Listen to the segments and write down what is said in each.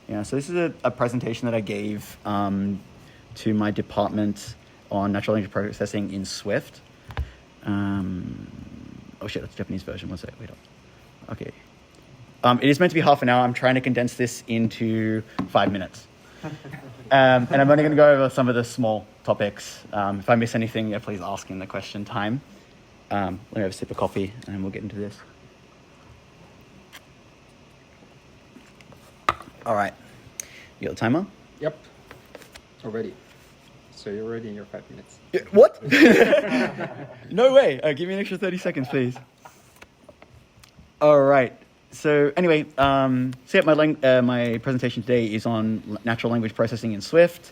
Yeah, so this is a presentation that I gave to my department on natural language processing in Swift. Oh shit, that's the Japanese version. One sec, wait up. Okay. It is meant to be half an hour. I'm trying to condense this into 5 minutes. And I'm only going to go over some of the small topics. If I miss anything, yeah, please ask in the question time. Let me have a sip of coffee and we'll get into this. All right. You got the timer? Yep. Already. So you're already in your 5 minutes. Yeah, what? No way. Give me an extra 30 seconds, please. All right. So anyway, my presentation today is on natural language processing in Swift.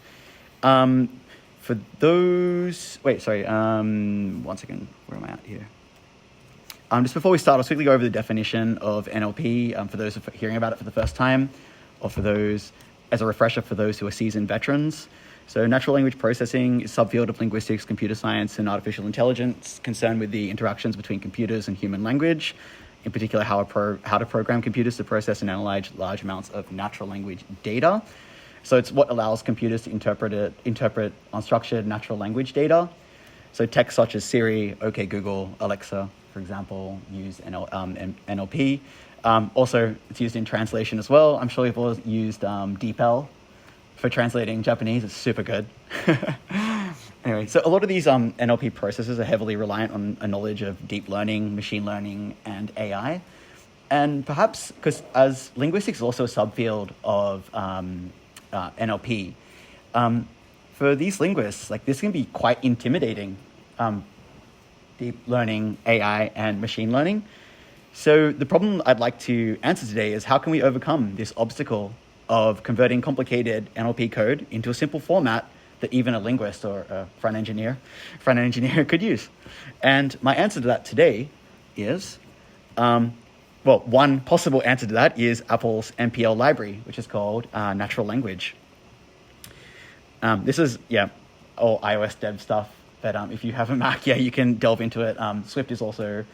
For those... Wait, sorry. 1 second. Where am I at here? Just before we start, I'll quickly go over the definition of NLP for those hearing about it for the first time, or for those, as a refresher for those who are seasoned veterans. So natural language processing is a subfield of linguistics, computer science, and artificial intelligence concerned with the interactions between computers and human language, in particular how to program computers to process and analyze large amounts of natural language data. So it's what allows computers to interpret unstructured natural language data. So text such as Siri, OK Google, Alexa, for example, use NLP. Also, it's used in translation as well. I'm sure you've all used DeepL for translating Japanese. It's super good. Anyway, so a lot of these NLP processes are heavily reliant on a knowledge of deep learning, machine learning, and AI. And perhaps because as linguistics is also a subfield of NLP, for these linguists, like this can be quite intimidating, deep learning, AI, and machine learning. So the problem I'd like to answer today is how can we overcome this obstacle of converting complicated NLP code into a simple format that even a linguist or a front-end engineer could use? And my answer to that today is, one possible answer to that is Apple's NPL library, which is called Natural Language. This is, all iOS dev stuff, but if you have a Mac, you can delve into it. Swift is also...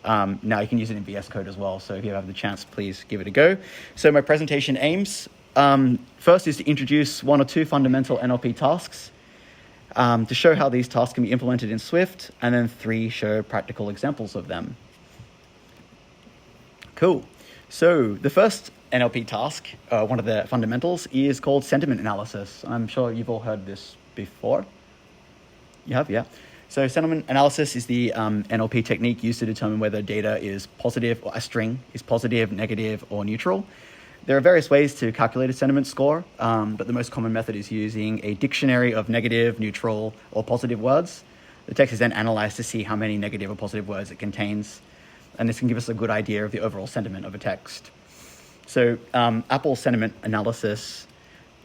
now you can use it in VS Code as well. So if you have the chance, please give it a go. So my presentation aims, first is to introduce 1 or 2 fundamental NLP tasks, to show how these tasks can be implemented in Swift, and then 3 show practical examples of them. Cool. So the first NLP task, one of the fundamentals, is called sentiment analysis. I'm sure you've all heard this before. You have, yeah. So sentiment analysis is the NLP technique used to determine whether data is positive, or a string is positive, negative, or neutral. There are various ways to calculate a sentiment score, but the most common method is using a dictionary of negative, neutral, or positive words. The text is then analyzed to see how many negative or positive words it contains, and this can give us a good idea of the overall sentiment of a text. So Apple's sentiment analysis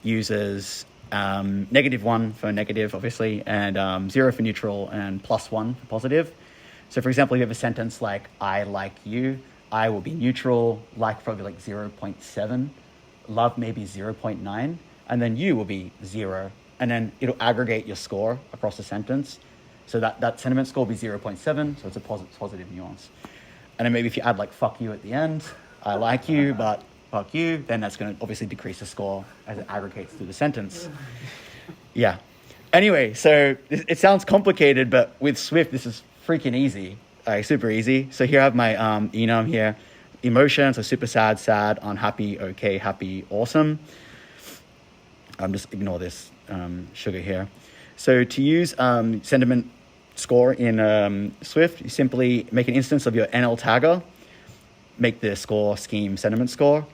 uses -1 for negative, obviously, and 0 for neutral, and +1 for positive. So, for example, you have a sentence like, I like you. I will be neutral, like probably like 0.7. Love maybe 0.9. And then you will be 0. And then it'll aggregate your score across the sentence. So that sentiment score will be 0.7, so it's a positive nuance. And then maybe if you add like fuck you at the end, I like you, but fuck you, then that's going to obviously decrease the score as it aggregates through the sentence. Yeah. Anyway, so it sounds complicated, but with Swift, this is freaking easy, super easy. So here I have my enum here, emotions, so super sad, sad, unhappy, okay, happy, awesome. Just ignore this sugar here. So to use sentiment score in Swift, you simply make an instance of your NLTagger, make the score scheme sentiment score.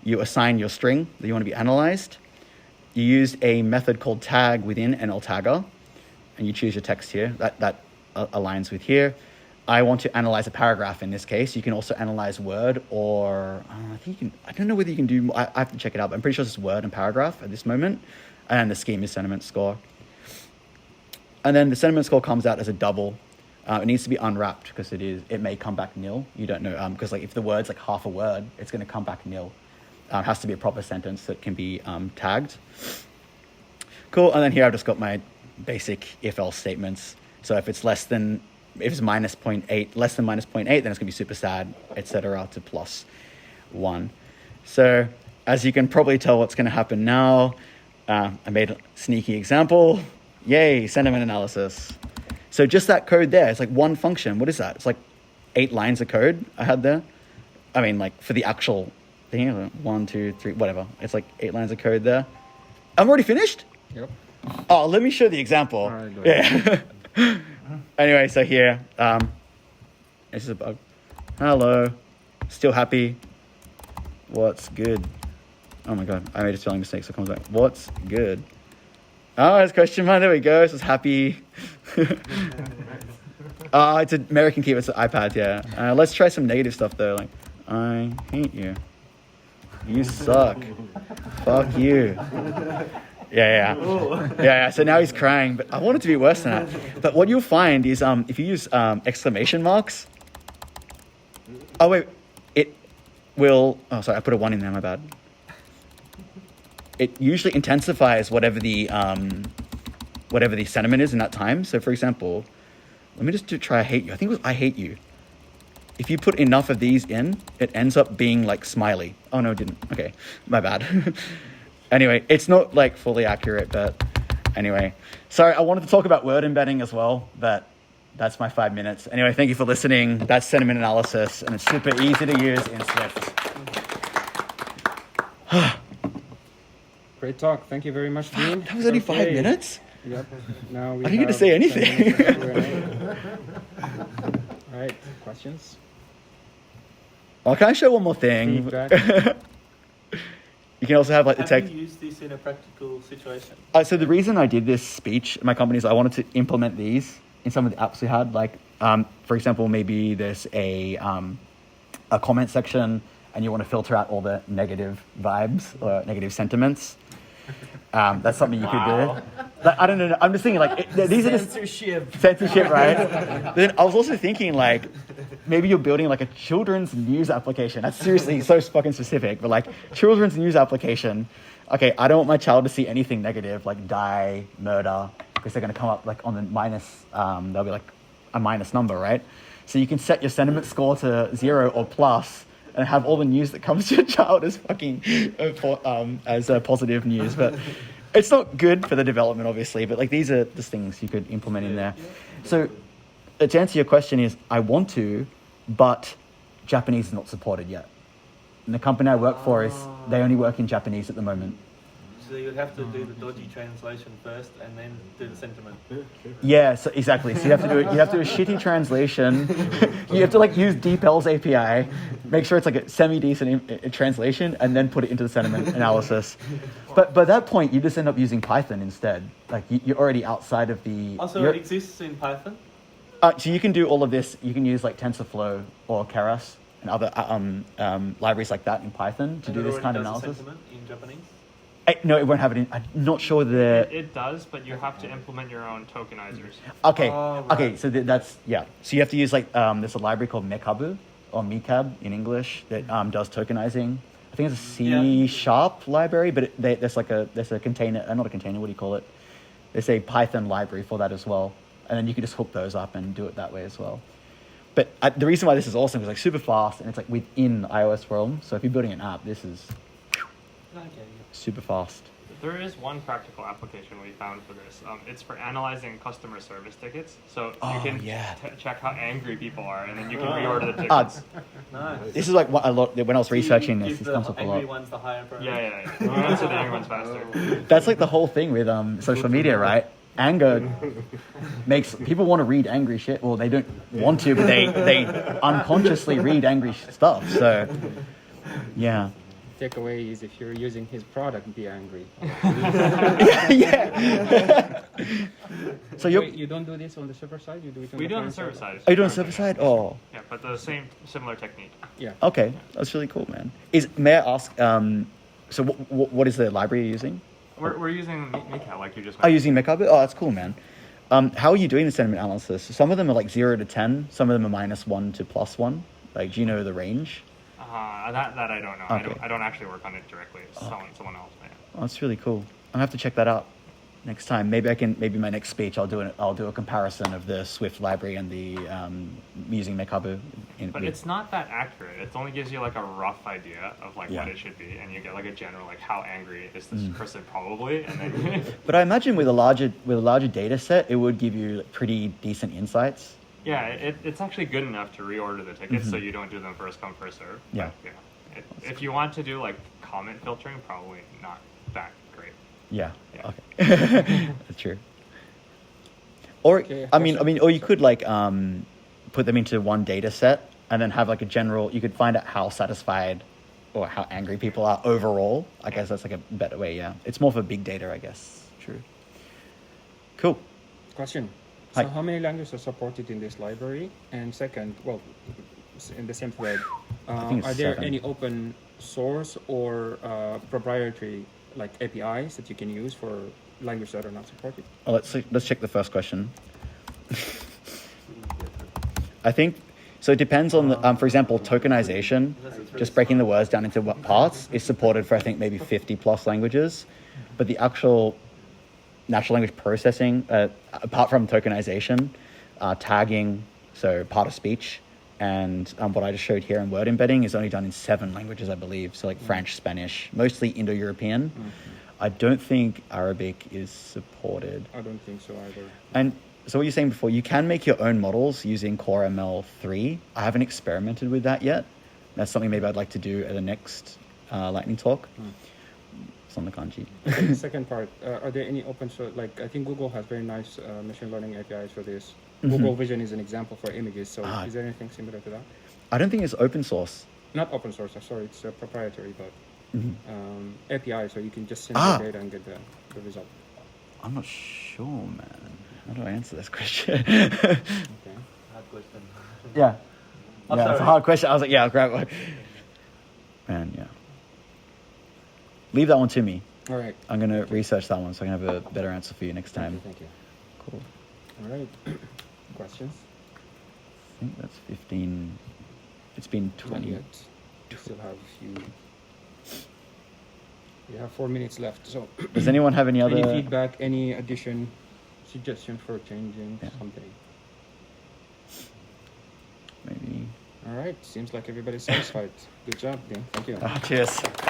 You assign your string that you want to be analyzed. You use a method called tag within NLTagger, and you choose your text here. That aligns with here. I want to analyze a paragraph in this case. You can also analyze Word, or I think you can. I don't know whether you can do. I have to check it out, but I'm pretty sure it's Word and paragraph at this moment. And the scheme is sentiment score. And then the sentiment score comes out as a double. It needs to be unwrapped because it may come back nil. You don't know, because like if the word's like half a word, it's going to come back nil. It has to be a proper sentence that can be tagged. Cool. And then here I've just got my basic if-else statements. So if it's less than -0.8, less than -0.8, then it's going to be super sad, etc. to +1. So as you can probably tell what's going to happen now, I made a sneaky example. Yay, sentiment analysis. So just that code there, it's like one function. What is that? It's like 8 lines of code I had there. I mean, like for the actual thing, 1, 2, 3, whatever. It's like 8 lines of code there. I'm already finished? Yep. Oh, let me show the example. All right, go ahead. Yeah. Anyway, so here, this is a bug. Hello. Still happy. What's good? Oh my god, I made a spelling mistake, so it comes back. What's good? Oh, it's question mark. There we go. It says happy. It's an American keyboard. It's an iPad. Yeah. Let's try some negative stuff though. Like, I hate you. You suck. Fuck you. Yeah. So now he's crying, but I want it to be worse than that. But what you'll find is, if you use exclamation marks. Oh wait, it will. Oh, sorry, I put a 1 in there. My bad. It usually intensifies whatever the sentiment is in that time. So for example, let me just try I hate you. I think it was I hate you. If you put enough of these in, it ends up being like smiley. Oh no, it didn't. Okay, my bad. Anyway, it's not like fully accurate, but anyway. Sorry, I wanted to talk about word embedding as well, but that's my 5 minutes. Anyway, thank you for listening. That's sentiment analysis, and it's super easy to use in Swift. Great talk. Thank you very much, Dean. That was only 5 minutes? Yep. Now we I didn't get to say anything. All right. Questions? Oh, can I show one more thing? Feedback? You can also have like the Have text. you used this in a practical situation? So the reason I did this speech in my company is I wanted to implement these in some of the apps we had. Like, for example, maybe there's a comment section and you want to filter out all the negative vibes or negative sentiments. That's something you could do. Like, I don't know. I'm just thinking like these are just censorship, right? Then I was also thinking like maybe you're building like a children's news application. That's seriously so fucking specific, but like children's news application. Okay, I don't want my child to see anything negative like die, murder, because they're going to come up like on the minus. They'll be like a minus number, right? So you can set your sentiment score to 0 or plus, and have all the news that comes to your child as fucking as positive news. But it's not good for the development, obviously. But like these are the things you could implement in there. So to answer your question is, I want to, but Japanese is not supported yet. And the company I work for they only work in Japanese at the moment. So you'd have to do the dodgy translation first and then do the sentiment. Yeah, so exactly. So you have to do it. You have to do a shitty translation. You have to like use DeepL's API, make sure it's like a semi-decent translation, and then put it into the sentiment analysis. But by that point, you just end up using Python instead. Like you're already outside of the. Also, it exists in Python. So you can do all of this. You can use like TensorFlow or Keras and other libraries like that in Python to do this kind of analysis. Sentiment in Japanese. No, it won't have it in. I'm not sure It does, but you have to implement your own tokenizers. Okay. Oh, right. Okay. So that's yeah. So you have to use like there's a library called Mekabu or Mekab in English that does tokenizing. I think it's a C# library, but there's a container, not a container. What do you call it? There's a Python library for that as well, and then you can just hook those up and do it that way as well. But the reason why this is awesome is like super fast and it's like within iOS realm. So if you're building an app, this is super fast. There is one practical application we found for this. It's for analyzing customer service tickets. So you can check how angry people are, and then you can reorder the tickets. Nice. This is like what a lot when I was researching this. This comes up a lot. Angry ones the higher priority. Yeah. We answer the angry ones faster. That's like the whole thing with social media, right? Anger makes people want to read angry shit. Well, they don't want to, but they unconsciously read angry stuff. So, yeah. Takeaway is if you're using his product, be angry. Yeah. So you don't do this on the server side? You do it on We the do on the client server side. Are you doing server side? Oh. Yeah, but the similar technique. Yeah. Okay, that's really cool, man. May I ask? So what is the library you're using? We're using Meka, like you just mentioned. Oh, using Mekabu? Oh, that's cool, man. How are you doing the sentiment analysis? Some of them are like 0 to 10. Some of them are -1 to +1. Like, do you know the range? That I don't know. Okay. I don't actually work on it directly. It's someone else. Yeah. Oh, that's really cool. I'll have to check that out. next time. Maybe my next speech I'll do a comparison of the Swift library and the using Mekabu. But it's not that accurate. It only gives you like a rough idea of like what it should be, and you get like a general like how angry is this person probably, and then. But I imagine with a larger data set, it would give you like, pretty decent insights. Yeah, it's actually good enough to reorder the tickets so you don't do them first come first serve. Yeah. But, if you want to do like comment filtering, probably not that great. Yeah. Yeah. Okay. That's true. Or or you could like put them into one data set and then have like a general. You could find out how satisfied or how angry people are overall. I guess that's like a better way. Yeah, it's more for big data, I guess. True. Cool. Question. Hi. So how many languages are supported in this library? And second, well, in the same thread, think it's are there 7. any open source or proprietary like APIs that you can use for languages that are not supported? Oh, let's check the first question. I think so. It depends on the, for example, tokenization. Just breaking the words down into what parts is supported for I think maybe 50 plus languages, but the actual natural language processing, apart from tokenization, tagging, so part of speech, and what I just showed here in word embedding is only done in 7 languages, I believe. So like French, Spanish, mostly Indo-European. I don't think Arabic is supported. I don't think so either. And so what you're saying before, you can make your own models using Core ML 3. I haven't experimented with that yet. That's something maybe I'd like to do at the next Lightning talk. It's on the kanji. Okay, the second part, are there any open source, like I think Google has very nice machine learning APIs for this. Google Vision is an example for images, so is there anything similar to that? I don't think it's open source. Not open source, sorry, it's proprietary, but API, so you can just send the data and get the result. I'm not sure, man. How do I answer this question? Okay. Hard question. Yeah. I'm It's a sorry. hard question. I was like, yeah, I'll grab it. Man, yeah. Leave that one to me. All right. I'm going to research that one so I can have a better answer for you next time. Thank you. Cool. All right. Questions? I think that's 15. It's been Not 20. yet. We still have a few. We have 4 minutes left, so Does anyone have any other? any feedback, any addition, suggestion for changing something? Maybe. All right. Seems like everybody's satisfied. Good job, Dean. Thank you. Cheers.